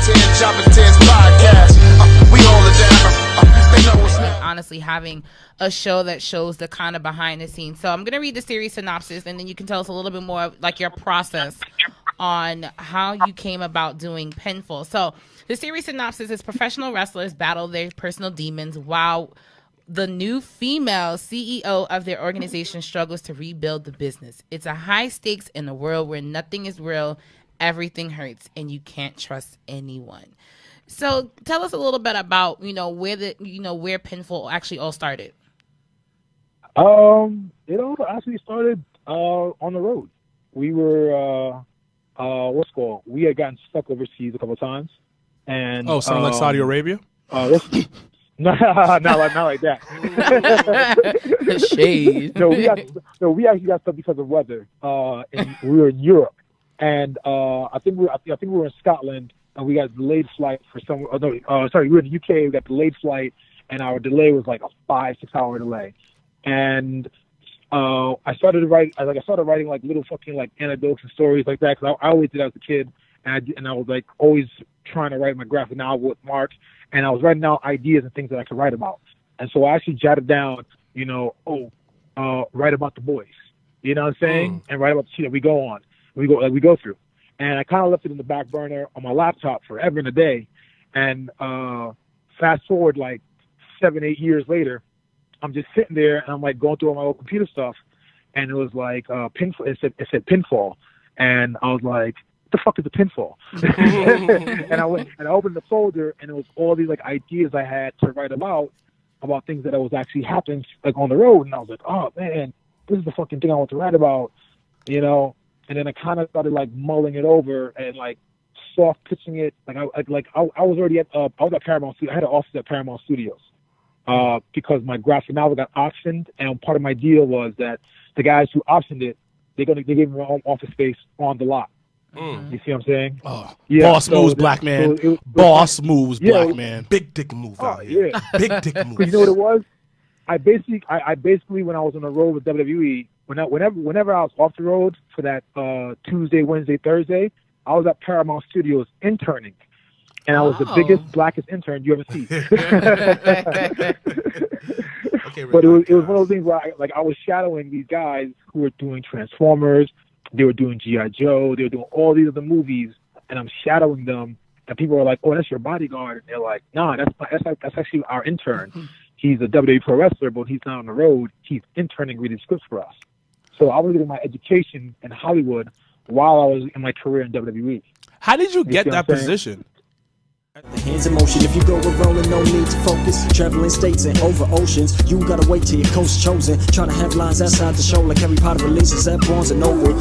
10, Jobber 10's podcast. We hold it down. They know what's now. Honestly, having a show that shows the kind of behind the scenes. So I'm going to read the series synopsis, and then you can tell us a little bit more like your process on how you came about doing Pinfall. So the series synopsis is professional wrestlers battle their personal demons while the new female CEO of their organization struggles to rebuild the business. It's a high stakes in a world where nothing is real, everything hurts, and you can't trust anyone. So tell us a little bit about, where Pinfall actually all started. It all actually started on the road. We were we had gotten stuck overseas a couple of times, and sound like Saudi Arabia? Not like that. Shade. We actually got stuck because of weather. And we were in Europe, and I think we were in Scotland, and we got delayed flight for some. We were in the UK. We got delayed flight, and our delay was like a 5-6 hour delay. And I started writing like little fucking like anecdotes and stories like that, because I always did that as a kid, and I was like always trying to write my graphic novel with Mark, and I was writing out ideas and things that I could write about. And so I actually jotted down, write about the boys, you know what I'm saying, and write about the shit that we go through. And I kind of left it in the back burner on my laptop forever and a day. And fast forward like 7-8 years later, I'm just sitting there and I'm like going through all my old computer stuff, and it was like Pinfall. It said Pinfall, and I was like, "What the fuck is a pinfall?" And I went and I opened the folder, and it was all these like ideas I had to write about things that was actually happening like on the road, and I was like, "Oh man, this is the fucking thing I want to write about," And then I kind of started like mulling it over and like soft pitching it. I was already at Paramount. I had an office at Paramount Studios. Because my graphic novel got optioned, and part of my deal was that the guys who optioned it, they gave me their own office space on the lot. You see what I'm saying? Boss moves, black man. Boss moves, black man. Big dick move out here. Yeah. Big dick move. You know what it was? I basically when I was on the road with WWE, whenever I was off the road for that Tuesday, Wednesday, Thursday, I was at Paramount Studios interning. And I was the biggest, blackest intern you ever see. But it was one of those things where I was shadowing these guys who were doing Transformers, they were doing G.I. Joe, they were doing all these other movies, and I'm shadowing them. And people are like, "Oh, that's your bodyguard." And they're like, "Nah, that's actually our intern. He's a WWE pro wrestler, but he's not on the road. He's interning reading scripts for us." So I was getting my education in Hollywood while I was in my career in WWE. How did you get that position? The hands in motion, if you go with rolling, no need to focus. Traveling states and over oceans, you gotta wait till your coast chosen. Try to have lines outside the show like Harry Potter releases at Barnes & Noble.